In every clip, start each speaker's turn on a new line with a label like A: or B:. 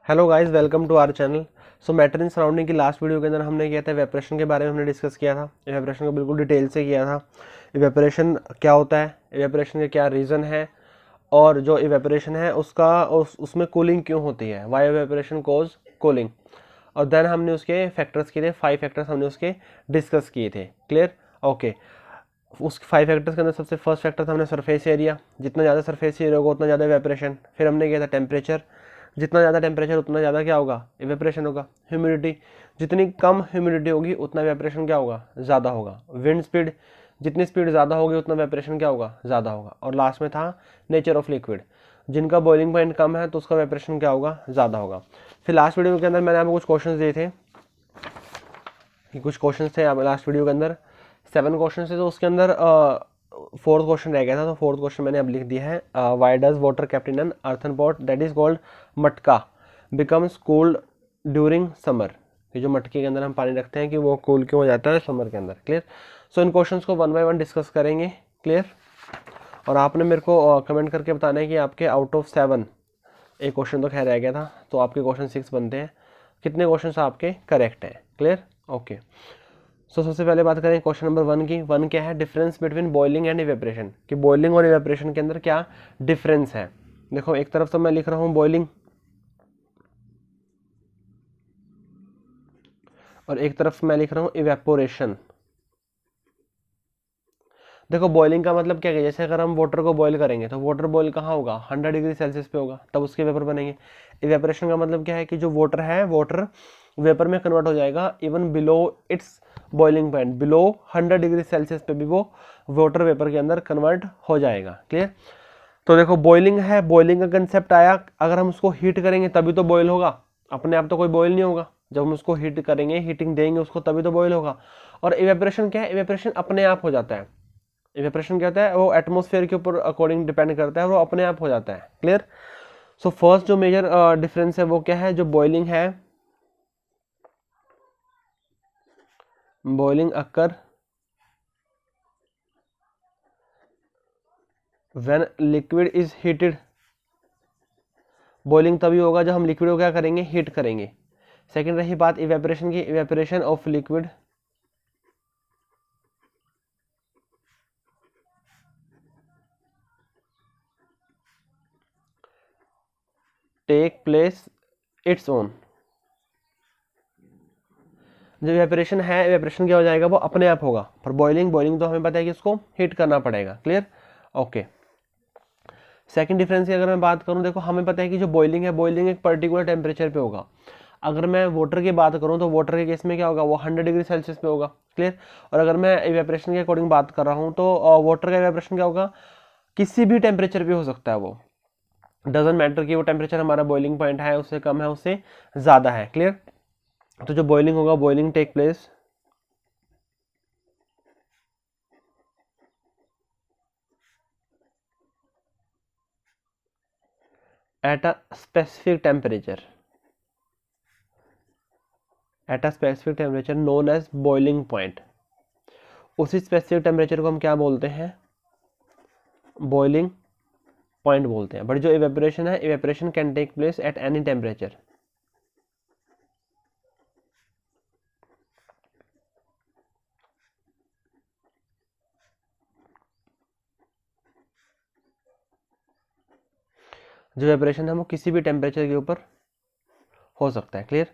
A: Hello guys, welcome to our channel. So matter in surrounding की last video के अंदर हमने किया था इवेपोरेशन के बारे में हमने डिस्कस किया था। इवेपोरेशन को बिल्कुल डिटेल से किया था। इवेपोरेशन क्या होता है, इवेपोरेशन के क्या रीज़न है, और जो इवेपोरेशन है उसमें कूलिंग क्यों होती है, वाई इवेपोरेशन कोज कूलिंग। और देन हमने उसके फैक्टर्स किए थे, 5 फैक्टर्स हमने उसके डिस्कस किए थे। क्लियर? ओके। उस 5 फैक्टर्स के अंदर सबसे फर्स्ट फैक्टर था हमने सरफेस एरिया। जितना ज़्यादा सरफेस एरिया होगा उतना ज़्यादा इवेपोरेशन। फिर हमने किया था टेम्परेचर। जितना ज़्यादा टेम्परेचर उतना ज़्यादा क्या होगा, इवेपोरेशन होगा। ह्यूमिडिटी, जितनी कम ह्यूमिडिटी होगी उतना इवेपोरेशन क्या होगा, ज़्यादा होगा। विंड स्पीड, जितनी स्पीड ज़्यादा होगी उतना इवेपोरेशन क्या होगा, ज़्यादा होगा। और लास्ट में था नेचर ऑफ लिक्विड, जिनका बॉइलिंग पॉइंट कम है तो उसका इवेपोरेशन क्या होगा, ज़्यादा होगा। फिर लास्ट वीडियो के अंदर मैंने आपको कुछ क्वेश्चन दिए थे कि कुछ क्वेश्चन थे लास्ट वीडियो के अंदर 7 क्वेश्चन थे, तो उसके अंदर 4th क्वेश्चन रह गया था। तो 4th क्वेश्चन मैंने अब लिख दिया है। Why does water kept in an earthen pot that is called मटका बिकम्स कूल्ड ड्यूरिंग समर। ये जो मटके के अंदर हम पानी रखते हैं कि वो कूल क्यों हो जाता है समर के अंदर। क्लियर? सो इन क्वेश्चंस को 1 बाय 1 डिस्कस करेंगे। क्लियर? और आपने मेरे को कमेंट करके बताना है कि आपके आउट ऑफ 7, एक क्वेश्चन तो खैर रह गया था, तो आपके क्वेश्चन 6 बनते हैं, कितने क्वेश्चन आपके करेक्ट हैं। क्लियर? ओके। सो सबसे पहले बात करें क्वेश्चन नंबर 1 की। 1 क्या है, difference between boiling and evaporation, कि बॉइलिंग और इवेपोरेशन के अंदर क्या डिफरेंस है। देखो, एक तरफ तो मैं लिख रहा हूं बॉइलिंग और एक तरफ मैं लिख रहा हूं इवेपोरेशन। देखो, बॉइलिंग का मतलब क्या है, जैसे अगर हम वाटर को बॉईल करेंगे तो वाटर बॉईल कहाँ होगा, 100 डिग्री सेल्सियस पे होगा, तब उसके वेपर बनेंगे। इवेपोरेशन का मतलब क्या है कि जो वाटर है, वाटर वेपर में कन्वर्ट हो जाएगा even below it's boiling point, below 100 degree Celsius पे भी वो वाटर वेपर के अंदर कन्वर्ट हो जाएगा। क्लियर? तो देखो, बॉइलिंग है, बॉइलिंग का कंसेप्ट आया, अगर हम उसको हीट करेंगे तभी तो बॉईल होगा, अपने आप तो कोई बॉईल नहीं होगा। जब हम उसको हीट करेंगे, हीटिंग देंगे उसको, तभी तो बॉईल होगा। और इवेपोरेशन क्या है, इवेपोरेशन अपने आप हो जाता है। इवेपोरेशन क्या होता है, वो एटमॉस्फेयर के ऊपर अकॉर्डिंग डिपेंड करता है, वो अपने आप हो जाता है। क्लियर? सो फर्स्ट जो मेजर डिफरेंस है वो क्या है, जो बॉइलिंग है, boiling occur when liquid is heated. Boiling तभी होगा जब हम लिक्विड को क्या करेंगे, हीट करेंगे। सेकंड रही बात इवेपोरेशन की, evaporation of liquid take place its own. जब इवेपोरेशन है, इवेपोरेशन क्या हो जाएगा, वो अपने आप होगा। पर बॉइलिंग, बॉइलिंग तो हमें पता है कि उसको हीट करना पड़ेगा। क्लियर? ओके। सेकंड डिफरेंस की अगर मैं बात करूं, देखो हमें पता है कि जो बॉइलिंग है, बॉइलिंग एक पर्टिकुलर टेम्परेचर पे होगा। अगर मैं वाटर की बात करूं तो वाटर के केस में क्या होगा, वो 100 डिग्री सेल्सियस पे होगा। क्लियर? और अगर मैं इवेपोरेशन के अकॉर्डिंग बात कर रहा हूं तो वाटर का इवेपोरेशन क्या होगा, किसी भी टेम्परेचर पे हो सकता है। वो डजेंट मैटर कि वो टेम्परेचर हमारा बॉइलिंग पॉइंट है, उससे कम है, उससे ज़्यादा है। क्लियर? तो जो बॉइलिंग होगा, boiling take place at a specific temperature, at a specific temperature known as boiling point. उसी स्पेसिफिक टेम्परेचर को हम क्या बोलते हैं, बॉइलिंग पॉइंट बोलते हैं। बट जो इवेपोरेशन है, evaporation can take place at any temperature. जो इवेपोरेशन है वो किसी भी टेम्परेचर के ऊपर हो सकता है। क्लियर?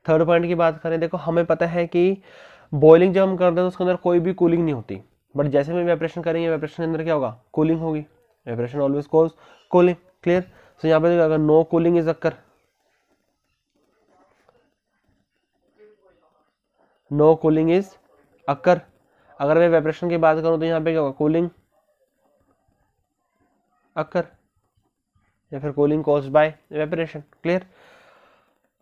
A: थर्ड पॉइंट की बात करें, देखो हमें पता है कि बॉइलिंग जब हम करते हैं तो उसके अंदर कोई भी कूलिंग नहीं होती। बट जैसे हम इवेपोरेशन करेंगे, इवेपोरेशन के अंदर क्या होगा, कूलिंग होगी। Evaporation always cause cooling. Clear? So यहाँ पे अगर no cooling is occur, no cooling is occur. अगर मैं इवेपोरेशन की बात करूं तो यहाँ पे क्या होगा, कूलिंग अकर, या फिर cooling caused by evaporation. Clear?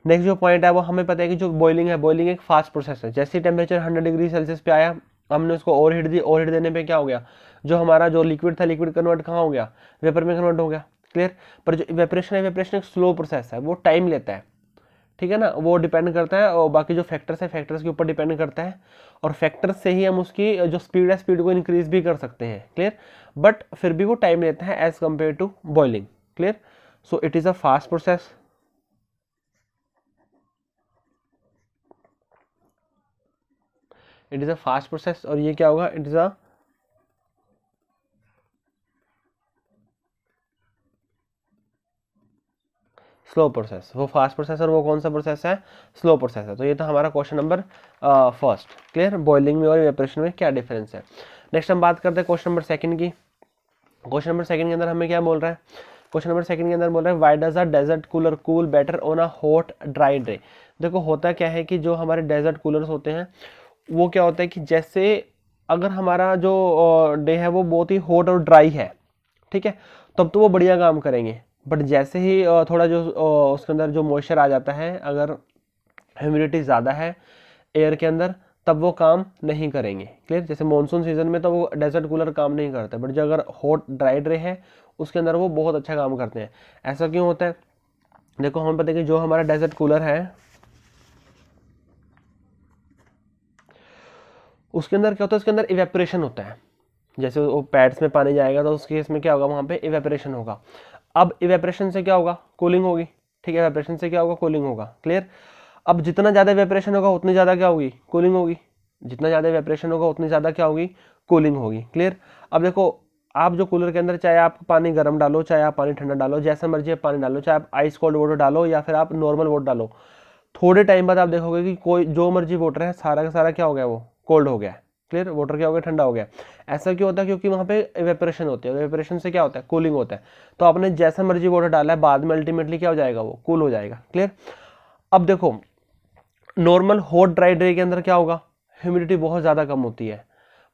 A: Next जो पॉइंट है वो हमें पता है कि जो बॉइलिंग है, बॉइलिंग एक फास्ट प्रोसेस है। जैसे टेम्परेचर 100 डिग्री सेल्सियस पे आया, हमने उसको ओवर हीट दी, ओवर हीट देने पे क्या हो गया, जो हमारा जो लिक्विड था, लिक्विड कन्वर्ट कहाँ हो गया, वेपर में कन्वर्ट हो गया। क्लियर? पर जो इवेपोरेशन है, इवेपोरेशन एक स्लो प्रोसेस है, वो टाइम लेता है। ठीक है ना? वो डिपेंड करता है, और बाकी जो फैक्टर्स है, फैक्टर्स के ऊपर डिपेंड करता है, और फैक्टर्स से ही हम उसकी जो स्पीड है, स्पीड को इंक्रीज भी कर सकते हैं। क्लियर? बट फिर भी वो टाइम लेता है as compare to boiling. Clear? So it is a fast process, it is a fast process, और ये क्या होगा, it is a slow process. वो फास्ट प्रोसेस और वो कौन सा प्रोसेस है, स्लो प्रोसेस है। तो ये था हमारा question number first. Clear, boiling में और इवेपोरेशन में क्या डिफरेंस है। नेक्स्ट हम बात करते हैं क्वेश्चन नंबर सेकंड की। क्वेश्चन नंबर सेकंड के अंदर हमें क्या बोल रहा है, क्वेश्चन नंबर सेकंड के अंदर बोल रहा है why does a desert cooler cool better on a hot dry day. देखो होता क्या है कि जो हमारे डेजर्ट कूलर्स होते हैं वो क्या होता है कि जैसे अगर हमारा जो डे है वो बहुत ही हॉट और ड्राई है, ठीक है, तब तो वो बढ़िया काम करेंगे। बट जैसे ही थोड़ा जो उसके अंदर जो मॉइस्चर आ जाता है, अगर ह्यूमिडिटी ज़्यादा है एयर के अंदर, तब वो काम नहीं करेंगे। क्लियर, जैसे मानसून सीजन में तो वो डेजर्ट कूलर काम नहीं करते, बट जो अगर हॉट ड्राई डे है उसके अंदर वो बहुत अच्छा काम करते हैं। ऐसा क्यों होता है, देखो हम पता है कि जो हमारा डेजर्ट कूलर है उसके अंदर क्या होता है, उसके अंदर इवेपोरेशन होता है। जैसे वो पैड्स में पानी जाएगा तो उस केस में क्या होगा, वहाँ पे इवेपोरेशन होगा। अब इवेपोरेशन से क्या होगा, कूलिंग होगी। ठीक है, इवेपोरेशन से क्या होगा, कूलिंग होगा। क्लियर, अब जितना ज़्यादा इवेपोरेशन होगा उतनी ज़्यादा क्या होगी, कूलिंग होगी। जितना ज़्यादा इवेपोरेशन होगा उतनी ज़्यादा क्या होगी, कूलिंग होगी। क्लियर, अब देखो आप जो कूलर के अंदर चाहे आप पानी गर्म डालो, चाहे आप पानी ठंडा डालो, जैसा मर्जी आप पानी डालो, चाहे आप आइस कोल्ड वाटर डालो या फिर आप नॉर्मल वाटर डालो, थोड़े टाइम बाद आप देखोगे कि कोई जो मर्जी वाटर है सारा का सारा क्या हो गया, वो कोल्ड हो गया। क्लियर, वाटर क्या हो गया, ठंडा हो गया। ऐसा क्यों होता है, क्योंकि वहाँ पे इवेपोरेशन होती है। इवेपोरेशन से क्या होता है, कूलिंग होता है। तो आपने जैसा मर्जी वाटर डाला है, बाद में अल्टीमेटली क्या हो जाएगा, वो कूल हो जाएगा। क्लियर, अब देखो नॉर्मल हॉट ड्राई डे के अंदर क्या होगा, ह्यूमिडिटी बहुत ज़्यादा कम होती है,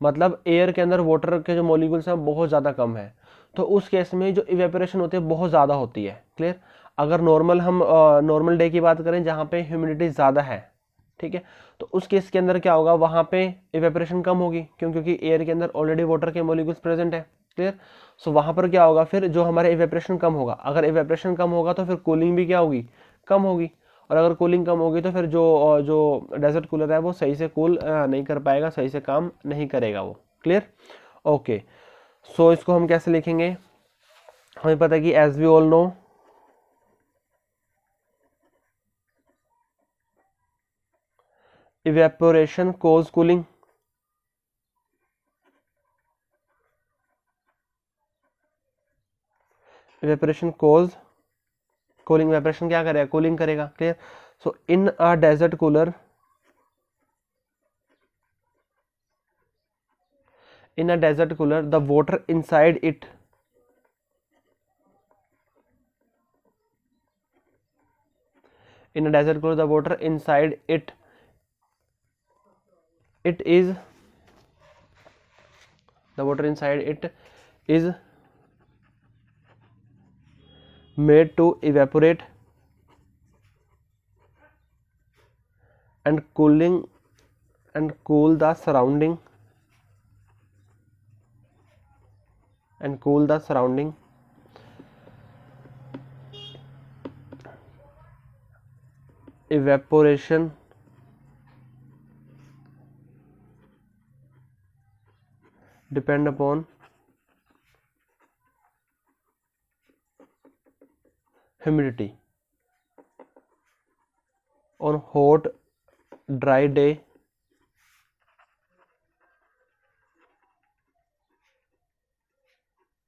A: मतलब एयर के अंदर वाटर के जो मॉलिक्यूल्स हैं बहुत ज़्यादा कम है। तो उस केस में जो इवेपोरेशन होती है बहुत ज़्यादा होती है। क्लियर, अगर नॉर्मल हम नॉर्मल डे की बात करें जहाँ पे ह्यूमिडिटी ज़्यादा है, ठीक है, तो उस केस के अंदर क्या होगा, वहाँ पे इवेपोरेशन कम होगी। क्यों, क्योंकि एयर के अंदर ऑलरेडी वाटर के मॉलिक्यूल्स प्रेजेंट है। क्लियर, सो वहाँ पर क्या होगा, फिर जो हमारे इवेपोरेशन कम होगा, अगर इवेपोरेशन कम होगा तो फिर कूलिंग भी क्या होगी, कम होगी। और अगर कूलिंग कम होगी तो फिर जो डेजर्ट कूलर है वो सही से कूल नहीं कर पाएगा, सही से काम नहीं करेगा वो। Clear, okay. सो इसको हम कैसे लिखेंगे, हमें पता है कि as we all know evaporation cause cooling. Evaporation cause cooling, evaporation क्या करेगा, कूलिंग करेगा। Clear, so in a desert cooler, in a desert cooler the water inside it in a desert cooler the water inside it is the water inside it is made to evaporate and cooling and cool the surrounding evaporation depend upon humidity on hot dry day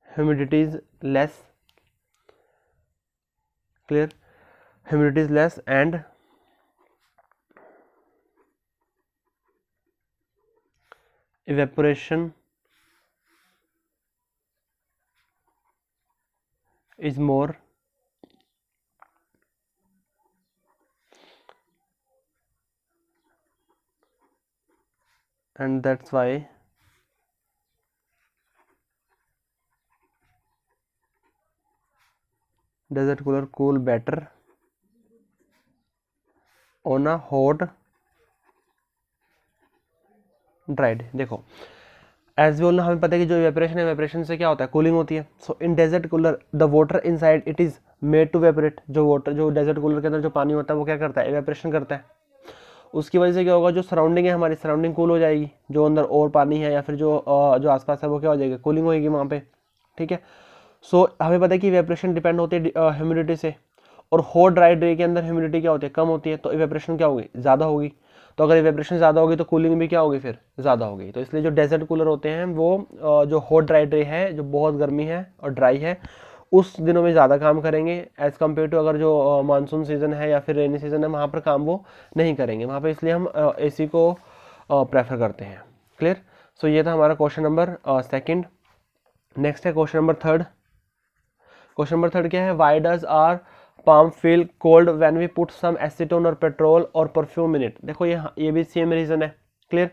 A: humidity is less. Clear, humidity is less and evaporation is more. And that's why desert cooler cool better on a hot dry day. देखो as we all हमें पता है कि जो evaporation है, evaporation से क्या होता है, कूलिंग होती है। So in desert cooler the water inside it is made to evaporate. जो वाटर, जो डेजर्ट कूलर के अंदर जो पानी होता है वो क्या करता है, इवेपोरेशन करता है। उसकी वजह से क्या होगा, जो सराउंडिंग है हमारी सराउंडिंग कूल हो जाएगी, जो अंदर और पानी है या फिर जो आसपास है वो क्या हो जाएगा, कूलिंग होगी वहाँ पे। ठीक है, सो हमें पता है कि इवेपोरेशन डिपेंड होती है ह्यूमिडिटी से, और हॉट ड्राई डे के अंदर ह्यूमिडिटी क्या होती है, कम होती है, तो इवेपोरेशन क्या होगी, ज़्यादा होगी। तो अगर इवेपोरेशन ज़्यादा होगी तो कूलिंग भी क्या होगी, फिर ज़्यादा होगी। तो इसलिए जो डेजर्ट कूलर होते हैं वो जो हॉट ड्राई डे है, जो बहुत गर्मी है और ड्राई है, उस दिनों में ज़्यादा काम करेंगे एज़ कम्पेयर टू अगर जो मानसून सीज़न है या फिर रेनी सीज़न है, वहाँ पर काम वो नहीं करेंगे वहाँ पर, इसलिए हम AC को प्रेफर करते हैं। क्लियर। सो ये था हमारा क्वेश्चन नंबर सेकंड। नेक्स्ट है question number third. Question number third क्या है, why does our palm feel cold when we put some acetone और पेट्रोल और परफ्यूम इन इट। देखो ये भी सेम रीज़न है। क्लियर।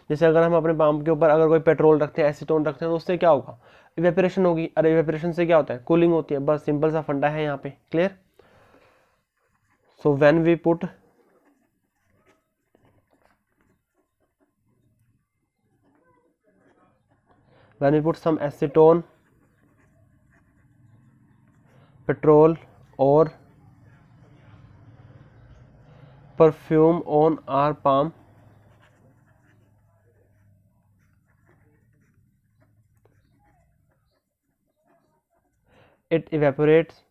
A: जैसे अगर हम अपने पाम के ऊपर अगर कोई पेट्रोल रखते हैं, एसीटोन रखते हैं, तो उससे क्या होगा, इवेपोरेशन होगी। अरे इवेपोरेशन से क्या होता है, कूलिंग होती है। बस सिंपल सा फंडा है यहाँ पे। Clear. So when we put some acetone, petrol or perfume on our palm, it evaporates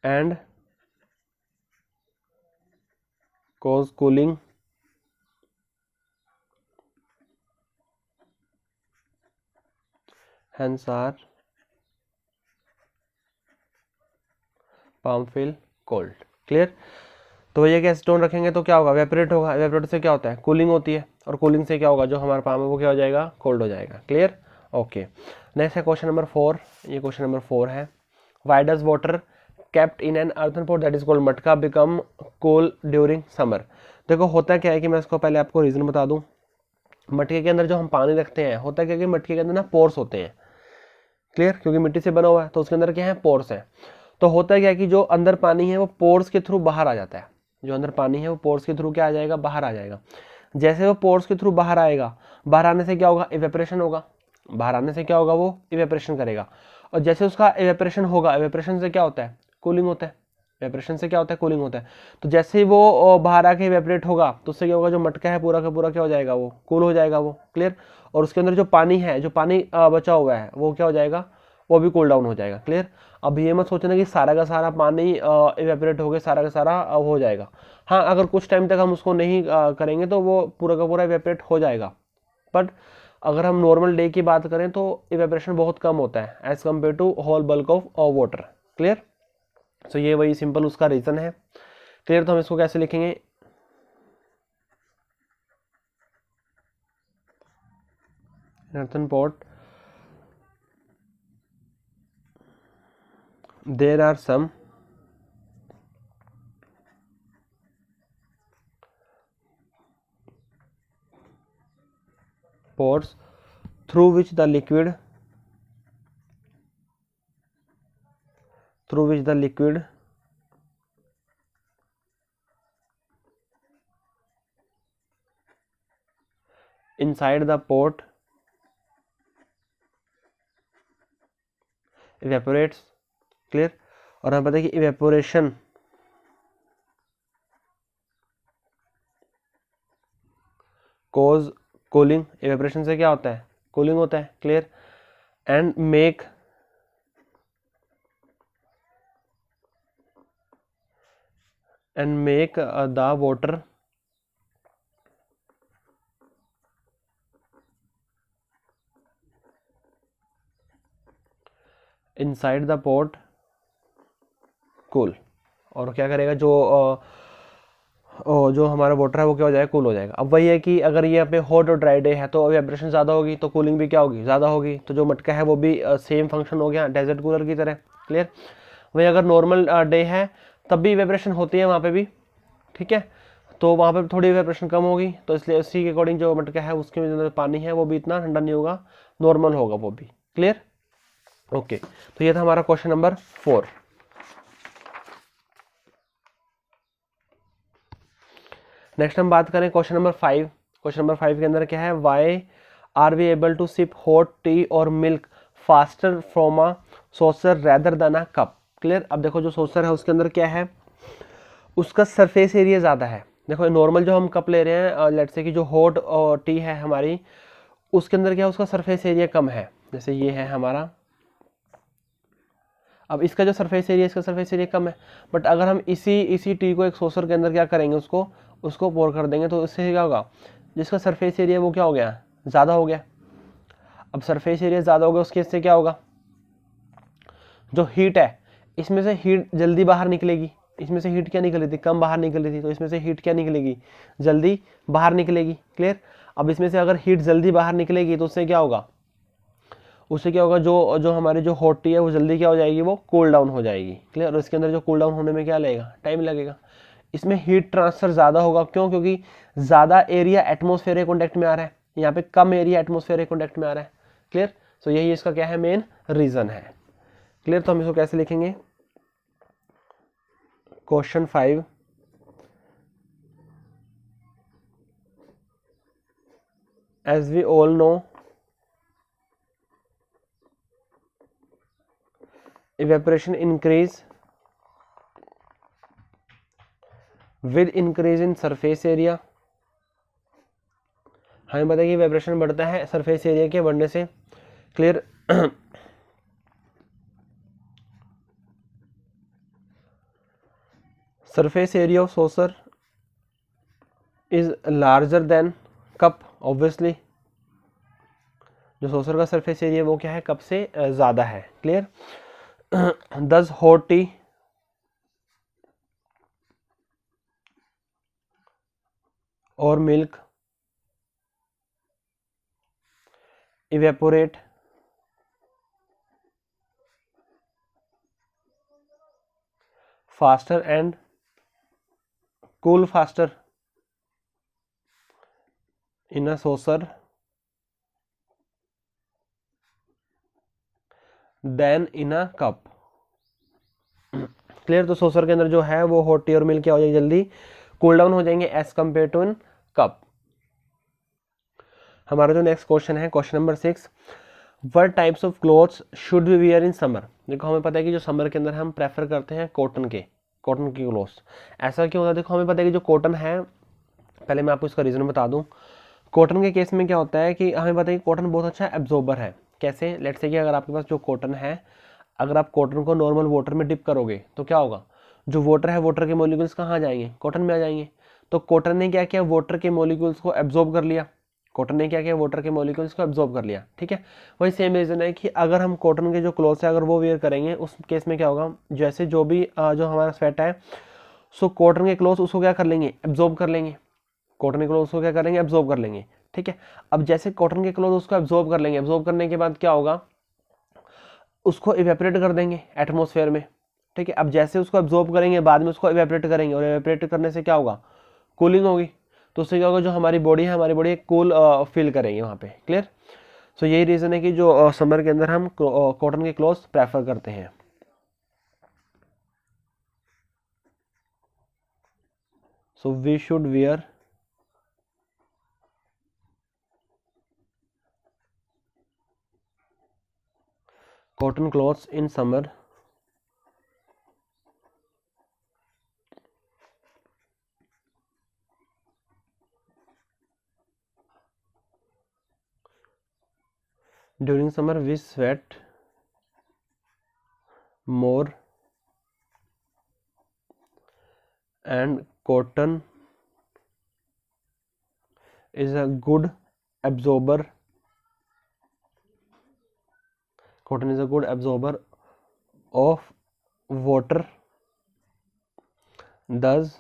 A: and cause cooling, hence our palm feel cold। Clear. तो ये कि एसीटोन रखेंगे तो क्या होगा, वेपोरेट होगा। वेपोरेट से क्या होता है, कूलिंग होती है, और कूलिंग से क्या होगा, जो हमारा पाम है वो क्या हो जाएगा, कोल्ड हो जाएगा। क्लियर। ओके। नेक्स्ट है क्वेश्चन नंबर 4। ये क्वेश्चन नंबर 4 है, why does water kept in an earthen pot that is called मटका बिकम कूल ड्यूरिंग समर। देखो होता क्या है कि मैं इसको पहले आपको रीजन बता दूं। मटके के अंदर जो हम पानी रखते हैं, होता क्या है कि मटके के अंदर ना पोर्स होते हैं। क्लियर। क्योंकि मिट्टी से बना हुआ है तो उसके अंदर क्या है, पोर्स है। तो होता क्या है कि जो अंदर पानी है वो पोर्स के थ्रू बाहर आ जाता है। जो अंदर पानी है वो पोर्स के थ्रू क्या आ जाएगा, बाहर आ जाएगा। जैसे वो पोर्स के थ्रू बाहर आएगा, बाहर आने से क्या होगा, इवेपोरेशन होगा। बाहर आने से क्या होगा, वो इवेपोरेशन करेगा। और जैसे उसका इवेपोरेशन होगा, इवेपोरेशन से क्या होता है, कूलिंग होता है। इवेपोरेशन से क्या होता है, कूलिंग होता है। तो जैसे ही वो बाहर आके इवेपोरेट होगा तो उससे क्या होगा, जो मटका है पूरा का पूरा क्या हो जाएगा, वो कूल हो जाएगा वो। क्लियर। और उसके अंदर जो पानी है, जो पानी बचा हुआ है, वो क्या हो जाएगा, वो भी कूल डाउन हो जाएगा। क्लियर। अब ये मत सोचना कि सारा का सारा पानी इवेपोरेट हो गया, सारा का सारा हो जाएगा। हाँ, अगर कुछ टाइम तक हम उसको नहीं करेंगे तो वो पूरा का पूरा इवेपोरेट हो जाएगा। बट अगर हम नॉर्मल डे की बात करें तो इवेपोरेशन बहुत कम होता है as compare to whole bulk of water. Clear. So ये वही सिंपल उसका रीजन है। क्लियर। तो हम इसको कैसे लिखेंगे, earthen pot there are some pores through which the liquid inside the pot evaporates। Clear. और हमें पता है कि इवेपोरेशन कॉज कूलिंग। इवेपोरेशन से क्या होता है, कूलिंग होता है। Clear. And make the water inside the pot cool. और क्या करेगा, जो हमारा वाटर है वो क्या हो जाएगा, कूल हो जाएगा। अब वही है कि अगर ये अपने हॉट और ड्राई डे है तो इवेपोरेशन ज़्यादा होगी तो कूलिंग भी क्या होगी, ज़्यादा होगी। तो जो मटका है वो भी सेम फंक्शन हो गया डेजर्ट कूलर की तरह। क्लियर। वही अगर नॉर्मल डे है तब भी इवेपोरेशन होती है वहाँ पे भी, ठीक है, तो वहाँ पे थोड़ी इवेपोरेशन कम होगी। तो इसलिए उसी के अकॉर्डिंग जो मटका है उसके अंदर पानी है वो भी इतना ठंडा नहीं होगा, नॉर्मल होगा वो भी। क्लियर। ओके। तो ये था हमारा क्वेश्चन नंबर 4। नेक्स्ट हम बात करें क्वेश्चन नंबर 5। क्वेश्चन नंबर 5 के अंदर क्या है, why are we able to sip hot tea और milk faster from a saucer rather than a cup. Clear. अब देखो जो सॉसर है उसके अंदर क्या है, उसका सरफेस एरिया ज़्यादा है। देखो नॉर्मल जो हम कप ले रहे हैं, लेट्स से कि जो हॉट टी है हमारी, उसके अंदर क्या है, उसका सरफेस एरिया कम है। जैसे ये है हमारा, अब इसका जो सरफेस एरिया, इसका सरफेस एरिया कम है, बट अगर हम इसी टी को एक सॉसर के अंदर क्या करेंगे, उसको पोर कर देंगे, तो इससे क्या होगा, जिसका सरफेस एरिया वो क्या हो गया, ज़्यादा हो गया। अब सरफेस एरिया ज़्यादा हो गया, उसके इससे क्या होगा, जो हीट है इसमें से हीट जल्दी बाहर निकलेगी। इसमें से हीट क्या निकल रही थी, कम बाहर निकल रही थी, तो इसमें से हीट क्या निकलेगी, जल्दी बाहर निकलेगी। क्लियर। अब इसमें से अगर हीट जल्दी बाहर निकलेगी तो उससे क्या होगा, जो हमारी जो हॉट टी है वो जल्दी क्या हो जाएगी, वो कूल डाउन हो जाएगी। क्लियर। और इसके अंदर जो कूल डाउन होने में क्या लगेगा, टाइम लगेगा। इसमें हीट ट्रांसफर ज़्यादा होगा, क्यों, क्योंकि ज़्यादा एरिया एटमोस्फेयर के कॉन्टेक्ट में आ रहा है, यहाँ पे कम एरिया एटमोस्फेयर के कॉन्टेक्ट में आ रहा है। क्लियर। सो यही इसका क्या है, मेन रीज़न है। क्लियर। तो हम इसको कैसे लिखेंगे, question 5, as we all know, evaporation increase with increase in surface area। हमें पता है कि इवेपोरेशन बढ़ता है सरफेस एरिया के बढ़ने से। Clear. Surface area of saucer is larger than cup, obviously जो सॉसर का सरफेस एरिया वो क्या है, कप से ज़्यादा है। क्लियर। दस हॉट टी और milk evaporate faster and cool faster in a saucer than in a cup। Clear. तो सॉसर के अंदर जो है वो हॉट टी और मिल्क क्या हो जाएगी, जल्दी कूल डाउन हो जाएंगे as compare to in cup. हमारा जो नेक्स्ट क्वेश्चन है, question number 6, what types of clothes should we wear in summer. देखो हमें पता है कि जो समर के अंदर हम प्रेफर करते हैं कॉटन की क्लोथ्स। ऐसा क्यों होता है, देखो हमें पता है कि जो कॉटन है, पहले मैं आपको इसका रीज़न बता दूं। कॉटन के केस में क्या होता है कि हमें पता है कि कॉटन बहुत अच्छा एब्जॉर्बर है। कैसे, लेट्स से कि अगर आपके पास जो कॉटन है, अगर आप कॉटन को नॉर्मल वाटर में डिप करोगे तो क्या होगा, जो वाटर है, वाटर के मॉलिक्यूल्स कहाँ जाएंगे, कॉटन में आ जाएंगे। तो कॉटन ने क्या किया, वाटर के मॉलिक्यूल्स को एब्जॉर्ब कर लिया। कॉटन ने क्या किया, वाटर के मॉलिक्यूल्स को एब्जॉर्ब कर लिया। ठीक है। वही सेम रीज़न है कि अगर हम कॉटन के जो क्लॉथ्स है अगर वो वेयर करेंगे, उस केस में क्या होगा, जैसे जो भी जो हमारा स्वेट है, सो कॉटन के क्लॉथ्स उसको क्या कर लेंगे, एब्जॉर्ब कर लेंगे। कॉटन के क्लॉथ उसको क्या करेंगे, एब्जॉर्ब कर लेंगे। ठीक है। अब जैसे कॉटन के क्लॉथ उसको एब्जॉर्ब कर लेंगे, एब्जॉर्ब करने के बाद क्या होगा, उसको इवेपोरेट कर देंगे एटमॉस्फेयर में। ठीक है। अब जैसे उसको एब्जॉर्ब करेंगे, बाद में उसको इवेपोरेट करेंगे, और इवेपोरेट करने से क्या होगा, कूलिंग होगी। तो उससे क्या होगा, जो हमारी बॉडी है, हमारी बॉडी कूल फील करेंगे वहाँ पे। क्लियर। सो यही रीज़न है कि जो समर के अंदर हम कॉटन के क्लॉथ्स प्रेफर करते हैं। So we should wear cotton clothes in summer during summer we sweat more and cotton is a good absorber. Cotton is a good absorber of water, thus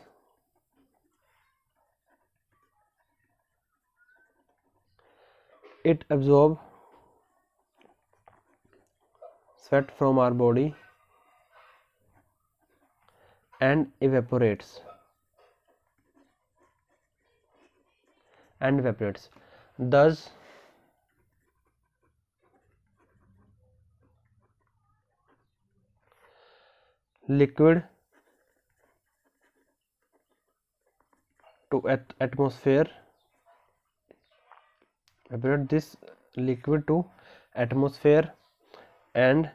A: it absorbs sweat from our body and evaporates thus liquid to atmosphere, evaporate this liquid to atmosphere and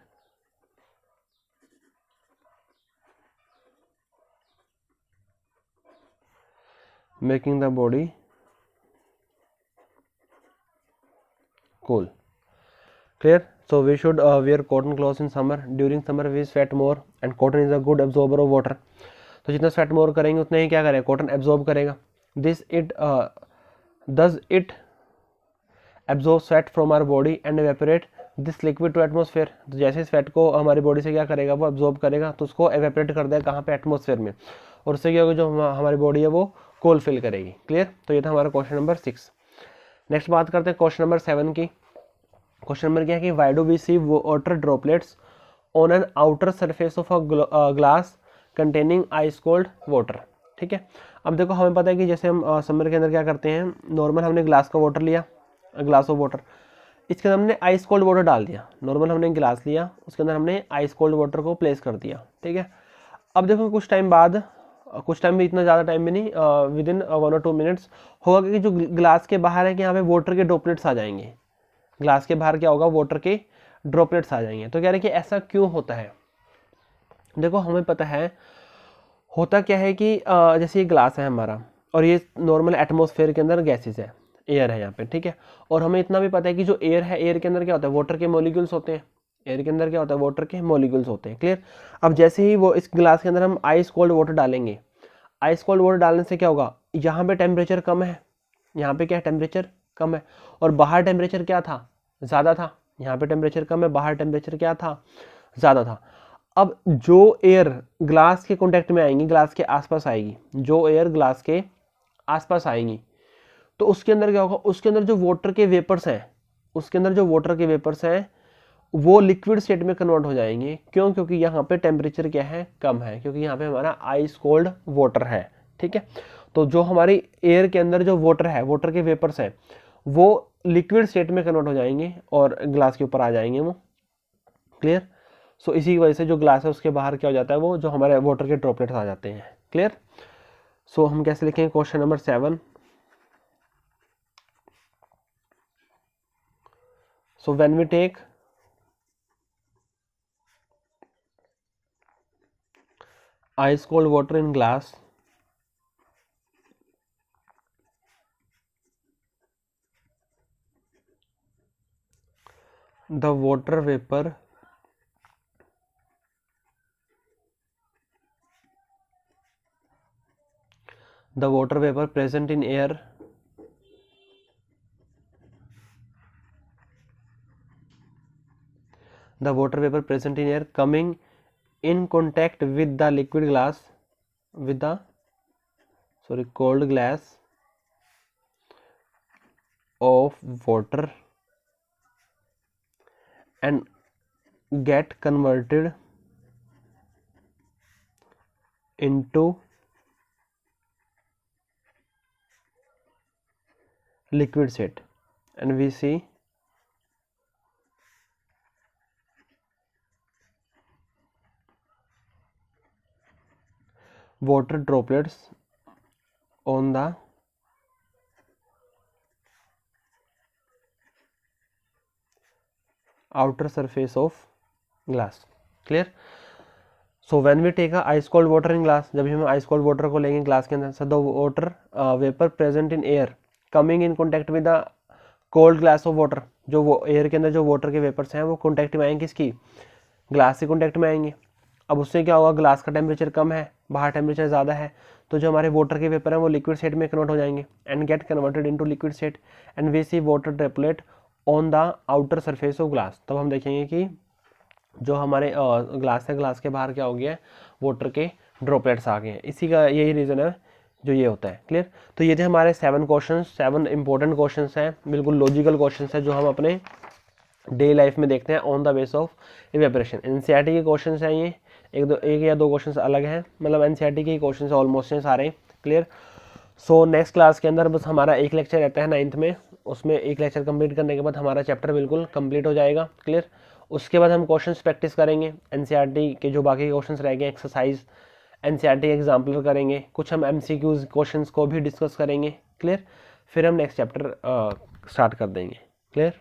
A: making the body cool। Clear. So we should wear cotton clothes in summer. During summer we sweat more and cotton is a good absorber of water. तो जितना sweat more करेंगे उतना ही क्या करेगा, cotton absorb करेगा. This it does it absorb sweat from our body and evaporate this liquid to atmosphere. तो जैसे स्वेट को हमारी बॉडी से क्या करेगा, वो एब्जॉर्ब करेगा, तो उसको एवेपोरेट कर देगा कहाँ पे, एटमोसफेयर में, और उससे क्या होगा, जो हमारी बॉडी है वो कोल फिल करेगी. क्लियर. तो ये था हमारा क्वेश्चन नंबर 6. नेक्स्ट बात करते हैं क्वेश्चन नंबर 7 की. क्वेश्चन नंबर क्या है कि why do we see water droplets on an outer surface of a glass containing ice cold water. ठीक है. अब देखो हमें पता है कि जैसे हम समर के अंदर क्या करते हैं, नॉर्मल हमने ग्लास का वाटर लिया, ग्लास ऑफ वाटर, इसके अंदर हमने आइस कोल्ड वाटर डाल दिया. नॉर्मल हमने गिलास लिया, उसके अंदर हमने आइस कोल्ड वाटर को प्लेस कर दिया. ठीक है. अब देखो कुछ टाइम बाद, कुछ टाइम भी, इतना ज़्यादा टाइम भी नहीं, विद इन 1 और 2 मिनट्स होगा कि जो ग्लास के बाहर है कि यहाँ पे वाटर के ड्रॉपलेट्स आ जाएंगे. ग्लास के बाहर क्या होगा, वाटर के ड्रॉपलेट्स आ जाएंगे. तो कह रहे हैं कि ऐसा क्यों होता है. देखो हमें पता है होता क्या है कि जैसे ये ग्लास है हमारा, और ये नॉर्मल एटमॉस्फेयर के अंदर गैसेस है, एयर है यहाँ पे. ठीक है. और हमें इतना भी पता है कि जो एयर है, एयर के अंदर क्या होता है, वाटर के मॉलिक्यूल्स होते हैं. एयर के अंदर क्या होता है, वाटर के मॉलिक्यूल्स होते हैं. क्लियर. अब जैसे ही वो इस ग्लास के अंदर हम आइस कोल्ड वाटर डालेंगे, आइस कोल्ड वाटर डालने से क्या होगा, यहाँ पे टेम्परेचर कम है, यहाँ पे क्या है, टेम्परेचर कम है, और बाहर टेम्परेचर क्या था, ज़्यादा था. यहाँ पे टेम्परेचर कम है, बाहर टेम्परेचर क्या था, ज़्यादा था. अब जो एयर ग्लास के कांटेक्ट में आएंगी, ग्लास के आसपास आएगी, जो एयर ग्लास के आसपास आएंगी, तो उसके अंदर क्या होगा, उसके अंदर जो वाटर के वेपर्स हैं, उसके अंदर जो वाटर के वेपर्स हैं वो लिक्विड स्टेट में कन्वर्ट हो जाएंगे. क्यों? क्योंकि यहाँ पे टेम्परेचर क्या है, कम है, क्योंकि यहाँ पे हमारा आइस कोल्ड वाटर है. ठीक है. तो जो हमारी एयर के अंदर जो वाटर है, वाटर के वेपर्स हैं, वो लिक्विड स्टेट में कन्वर्ट हो जाएंगे और ग्लास के ऊपर आ जाएंगे वो. क्लियर. सो इसी की वजह से जो ग्लास है उसके बाहर क्या हो जाता है, वो जो हमारे वाटर के ड्रॉपलेट्स आ जाते हैं. क्लियर. सो हम कैसे लिखेंगे question number 7. So when we take ice cold water in glass, the water vapor present in air coming in contact with the liquid glass, with the cold glass of water and get converted into liquid state, and we see water droplets on the outer surface of glass. Clear. So when we take a ice cold water in glass, जब भी हम ice cold water को लेंगे glass के अंदर, so the water vapor present in air coming in contact with the cold glass of water, जो वो air के अंदर जो वाटर के वेपर्स हैं वो कॉन्टैक्ट में आएंगे, किसकी, ग्लास से कॉन्टैक्ट में आएंगे. अब उससे क्या होगा, ग्लास का टेम्परेचर कम है, बाहर टेम्परेचर ज़्यादा है, तो जो हमारे वाटर के वेपर हैं वो लिक्विड स्टेट में कन्वर्ट हो जाएंगे, and get converted into liquid state, and we see water droplet on the outer surface of glass. तब हम देखेंगे कि जो हमारे ग्लास है, ग्लास के बाहर क्या हो गया है, वाटर के ड्रॉपलेट्स आ गए हैं. इसी का यही रीज़न है जो ये होता है. क्लियर. तो ये थे हमारे 7 क्वेश्चन, 7 इंपॉर्टेंट क्वेश्चन हैं, बिल्कुल लॉजिकल क्वेश्चन है जो हम अपने डे लाइफ में देखते हैं on the base of evaporation. NCERT के क्वेश्चन हैं ये, एक या दो क्वेश्चन अलग हैं, मतलब एनसीईआरटी के क्वेश्चन ऑलमोस्ट हैं सारे. क्लियर. सो नेक्स्ट क्लास के अंदर बस हमारा एक लेक्चर रहता है 9th में, उसमें एक लेक्चर कंप्लीट करने के बाद हमारा चैप्टर बिल्कुल कंप्लीट हो जाएगा. क्लियर. उसके बाद हम क्वेश्चंस प्रैक्टिस करेंगे, एनसीईआरटी के जो बाकी क्वेश्चंस रह गए, एक्सरसाइज, एनसीईआरटी एग्जाम्पल करेंगे, कुछ हम एमसीक्यूज क्वेश्चंस को भी डिस्कस करेंगे. क्लियर. फिर हम नेक्स्ट चैप्टर स्टार्ट कर देंगे. क्लियर.